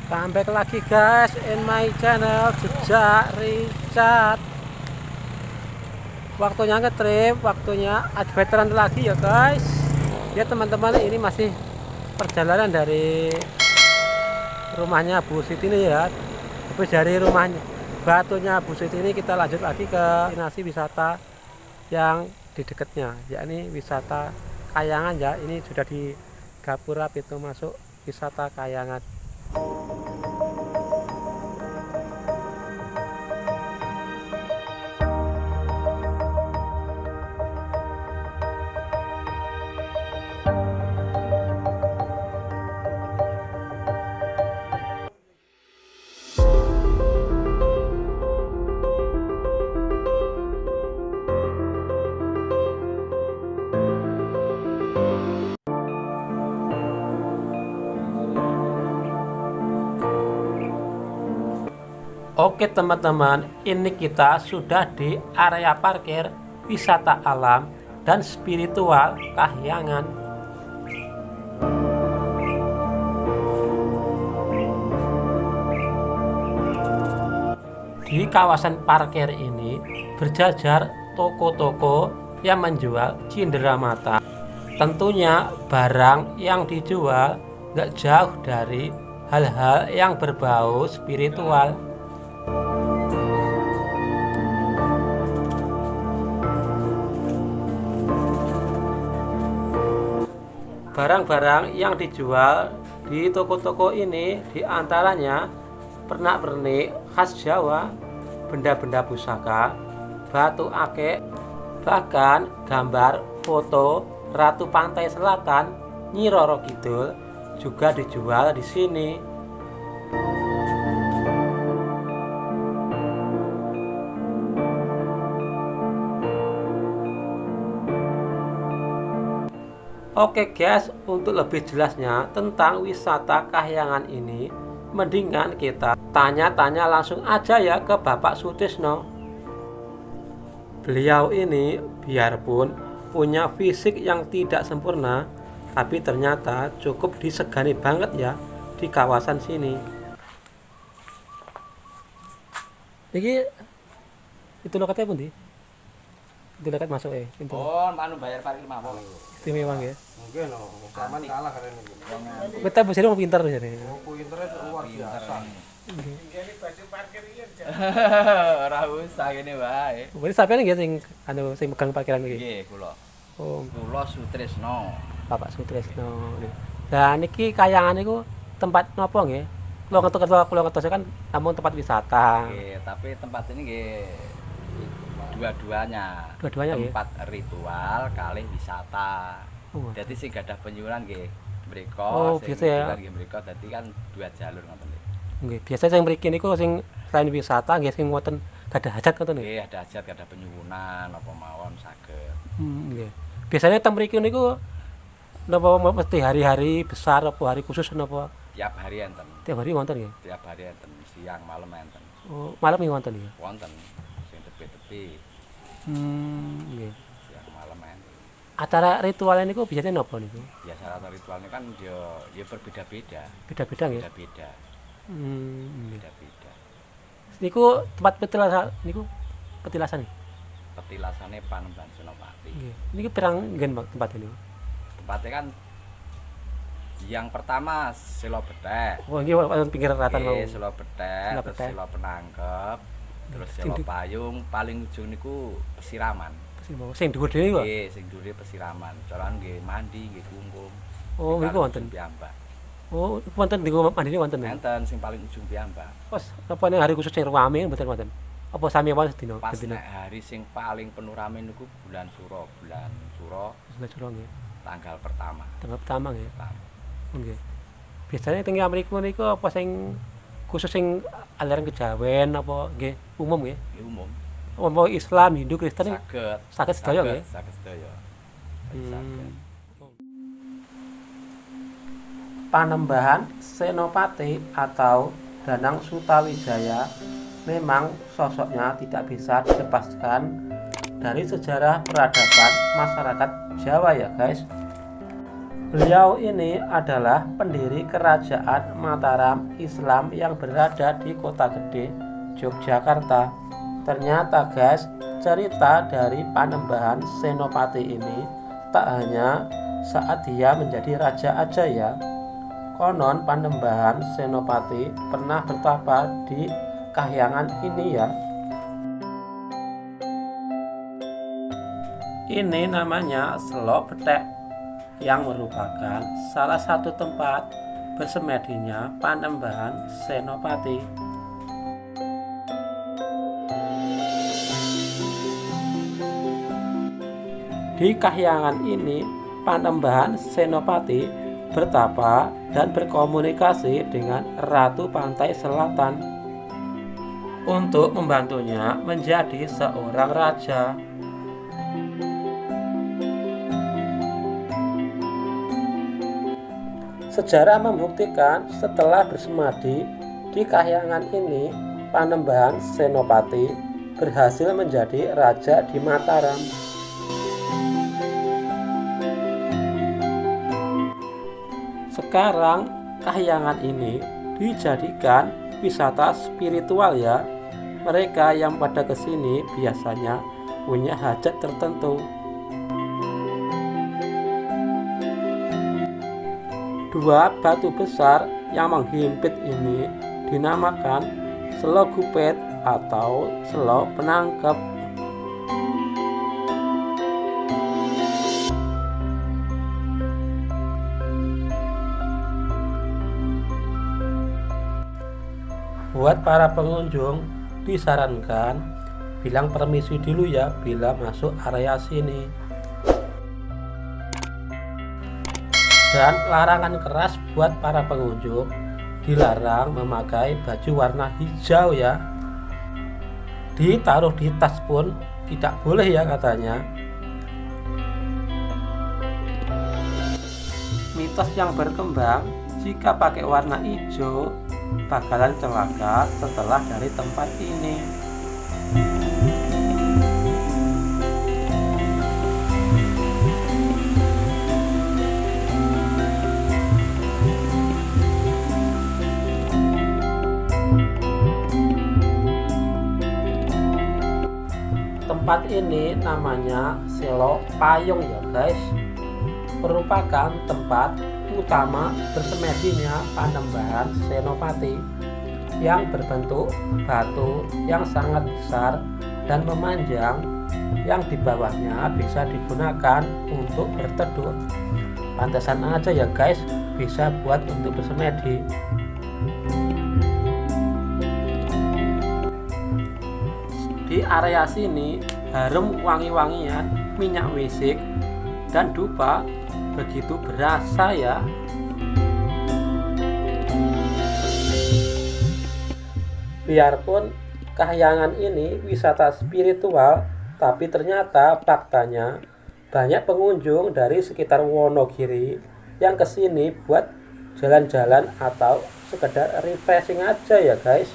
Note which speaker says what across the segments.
Speaker 1: Comeback lagi guys in my channel Jejak Richard. Waktunya ngetrip, waktunya adventuran lagi ya guys. Ya teman-teman, ini masih perjalanan dari rumahnya Bu Siti ini ya. Habis dari rumahnya batunya Bu Siti ini kita lanjut lagi ke destinasi wisata yang di dekatnya, yakni wisata Kayangan ya. Ini sudah di Gapura, pintu masuk wisata Kayangan. Oke teman-teman, ini kita sudah di area parkir wisata alam dan spiritual Kahyangan. Di kawasan parkir ini berjajar toko-toko yang menjual cindera mata. Tentunya barang yang dijual gak jauh dari hal-hal yang berbau spiritual. Barang-barang yang dijual di toko-toko ini diantaranya pernak-pernik khas Jawa, benda-benda pusaka, batu akik, bahkan gambar foto Ratu Pantai Selatan Nyi Roro Kidul juga dijual di sini. Oke guys, untuk lebih jelasnya tentang wisata Kahyangan ini, mendingan kita tanya-tanya langsung aja ya ke Bapak Sutisno. Beliau ini biarpun punya fisik yang tidak sempurna, tapi ternyata cukup disegani banget ya di kawasan sini. Iki itu lokatnya pun di? Itu dekat masuk pintu.
Speaker 2: Oh, anu bayar parkir mawon.
Speaker 1: Istimewa ya.
Speaker 3: Mungkin zaman kalah keren ini.
Speaker 1: Kita bisa mau pintar jadi.
Speaker 3: Buku internet luar biasa.
Speaker 2: Ini baju parkir iya. Ora usah ngene wae.
Speaker 1: Berarti sampean nggih sing sing megang parkiran iki.
Speaker 2: Nggih, kula.
Speaker 1: Oh,
Speaker 2: Kula Sutrisno.
Speaker 1: Bapak Sutrisno. Nah, niki Kayangan niku tempat napa nggih? Kula ngertos kan namun tempat wisata.
Speaker 2: Nggih, tapi tempat ini nggih dua-duanya.
Speaker 1: Dua-duanya nggih.
Speaker 2: Tempat ritual kalih wisata.
Speaker 1: Oh.
Speaker 2: Jadi sing gadah penyuwuran nggih mriko,
Speaker 1: Oh,
Speaker 2: sing
Speaker 1: biasa ya.
Speaker 2: nggih mriko dadi kan dua jalur ngoten nggih.
Speaker 1: Nggih, biasa sing mriki niku sing selain wisata nggih sing wonten gadah hajat ngoten nggih.
Speaker 2: Nggih, ada hajat, ada penyuwunan apa mawon saged.
Speaker 1: Nggih. Biasanya teng mriki niku napa mesti hari-hari besar apa hari khusus napa?
Speaker 2: Tiap hari enten.
Speaker 1: Tiap hari wonten nggih.
Speaker 2: Tiap hari enten, siang malam enten.
Speaker 1: Oh, malam nggih wonten nggih.
Speaker 2: Wonten sing tepi-tepi,
Speaker 1: Nggih.
Speaker 2: siang malam enten.
Speaker 1: Acara ritual niku biasanya napa niku?
Speaker 2: Biasa rata ritualnya kan ya berbeda-beda.
Speaker 1: Beda-beda nggih.
Speaker 2: Beda-beda.
Speaker 1: Nggih.
Speaker 2: Beda-beda.
Speaker 1: Niku tempat petilasan nih.
Speaker 2: Petilasane Panembahan Senopati.
Speaker 1: Nggih. Niki pirang nggen tempat ini?
Speaker 2: Tempatnya kan yang pertama Selo Betek.
Speaker 1: Oh, nggih wonten pinggir ratan mau.
Speaker 2: Nggih, Selo Betek,
Speaker 1: Selo
Speaker 2: terus
Speaker 1: Betek.
Speaker 2: Selo Penangkep, terus Selo Payung, paling ujung niku Pesiraman.
Speaker 1: Sing dhuwur dhewe kok.
Speaker 2: Nggih, sing dhuwure Pesiraman. Carane nggih mandi, nggih kungkum.
Speaker 1: Oh,
Speaker 2: Sing
Speaker 1: niku
Speaker 2: paling
Speaker 1: wonten.
Speaker 2: ujung piyambak.
Speaker 1: Oh, wonten niku mandine wonten.
Speaker 2: Enten sing paling ujung piyambak.
Speaker 1: Pas apa ning hari khusus sing rame mboten wonten. Apa sami wae sedina?
Speaker 2: Pas nek hari sing paling penuh rame niku bulan Suro
Speaker 1: Sudah curang nggih.
Speaker 2: tanggal pertama.
Speaker 1: Tanggal pertama nggih.
Speaker 2: Pertama.
Speaker 1: Nggih. Biasanya teng mriku niku apa sing khusus sing aliran kejawen apa nggih umum nggih?
Speaker 2: Nggih umum.
Speaker 1: Apa Islam, Hindu, Kristen
Speaker 2: Saged.
Speaker 1: saged sedaya nggih.
Speaker 2: Saged sedaya.
Speaker 1: Hmm. Panembahan Senopati atau Danang Sutawijaya memang sosoknya tidak bisa dilepaskan dari sejarah peradaban masyarakat Jawa ya guys. Beliau ini adalah pendiri Kerajaan Mataram Islam yang berada di Kota Gede, Yogyakarta. Ternyata guys, cerita dari Panembahan Senopati ini tak hanya saat dia menjadi raja aja ya. Konon Panembahan Senopati pernah bertapa di Kahyangan ini ya. Ini namanya Selok Betek, yang merupakan salah satu tempat bersemedinya Panembahan Senopati. Di Kahyangan ini, Panembahan Senopati bertapa dan berkomunikasi dengan Ratu Pantai Selatan untuk membantunya menjadi seorang raja. Sejarah membuktikan setelah bersemadi di Kahyangan ini, Panembahan Senopati berhasil menjadi raja di Mataram. Sekarang Kahyangan ini dijadikan wisata spiritual ya. Mereka yang pada kesini biasanya punya hajat tertentu. Dua batu besar yang menghimpit ini dinamakan Selok Gupet atau Selok Penangkep. Buat para pengunjung disarankan bilang permisi dulu ya bila masuk area sini. Dan larangan keras buat para pengunjung, dilarang memakai baju warna hijau ya. Ditaruh di tas pun tidak boleh ya katanya. Mitos yang berkembang, jika pakai warna hijau bakalan celaka setelah dari tempat ini. Tempat ini namanya Selok Payung ya guys, merupakan tempat utama bersemedinya Panembahan Senopati yang berbentuk batu yang sangat besar dan memanjang, yang di bawahnya bisa digunakan untuk berteduh. Pantesan aja ya guys bisa buat untuk bersemedi. Di area sini harum wangi-wangian minyak wisik dan dupa begitu berasa ya. Biarpun Kahyangan ini wisata spiritual, tapi ternyata faktanya banyak pengunjung dari sekitar Wonogiri yang kesini buat jalan-jalan atau sekedar refreshing aja ya guys.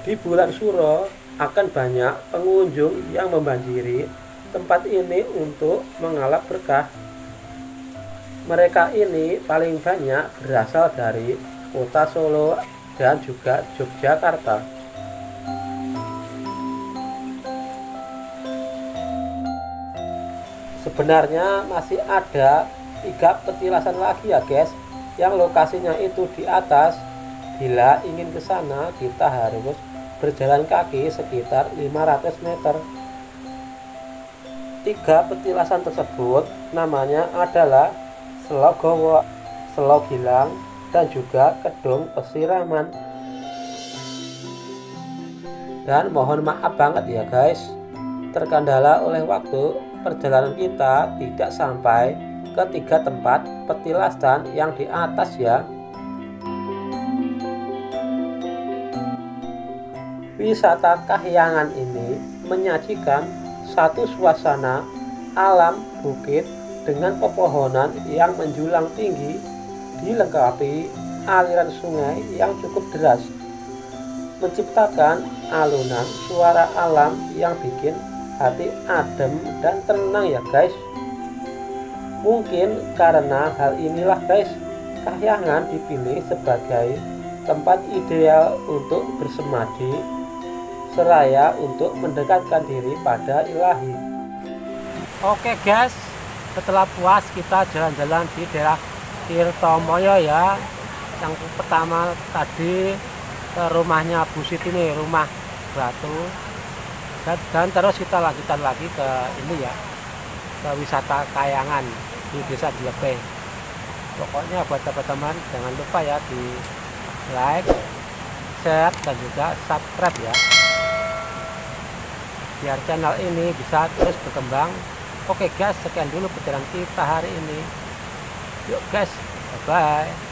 Speaker 1: Di bulan Suro akan banyak pengunjung yang membanjiri tempat ini untuk mengalap berkah. Mereka ini paling banyak berasal dari kota Solo dan juga Yogyakarta. Sebenarnya masih ada 3 petilasan lagi ya guys, yang lokasinya itu di atas. Bila ingin ke sana kita harus berjalan kaki sekitar 500 meter. 3 petilasan tersebut namanya adalah Selok Gowo, Selok Gilang, dan juga Kedung Pesiraman. Dan mohon maaf banget ya guys, terkendala oleh waktu, perjalanan kita tidak sampai ke 3 tempat petilasan yang di atas ya. Wisata Kahyangan ini menyajikan satu suasana alam bukit dengan pepohonan yang menjulang tinggi, dilengkapi aliran sungai yang cukup deras, menciptakan alunan suara alam yang bikin hati adem dan tenang ya guys. Mungkin karena hal inilah guys, Kahyangan dipilih sebagai tempat ideal untuk bersemadi seraya untuk mendekatkan diri pada Ilahi. Oke guys, setelah puas kita jalan-jalan di daerah Tirtomoyo ya. Yang pertama tadi ke rumahnya Bu Siti nih, rumah batu. Dan terus kita lanjutkan lagi ke ini ya, ke wisata Kahyangan di Desa Dilepeh. Pokoknya buat teman-teman jangan lupa ya di like, share dan juga subscribe ya, biar channel ini bisa terus berkembang. Oke guys, sekian dulu perjalanan kita hari ini. Yuk guys, bye bye.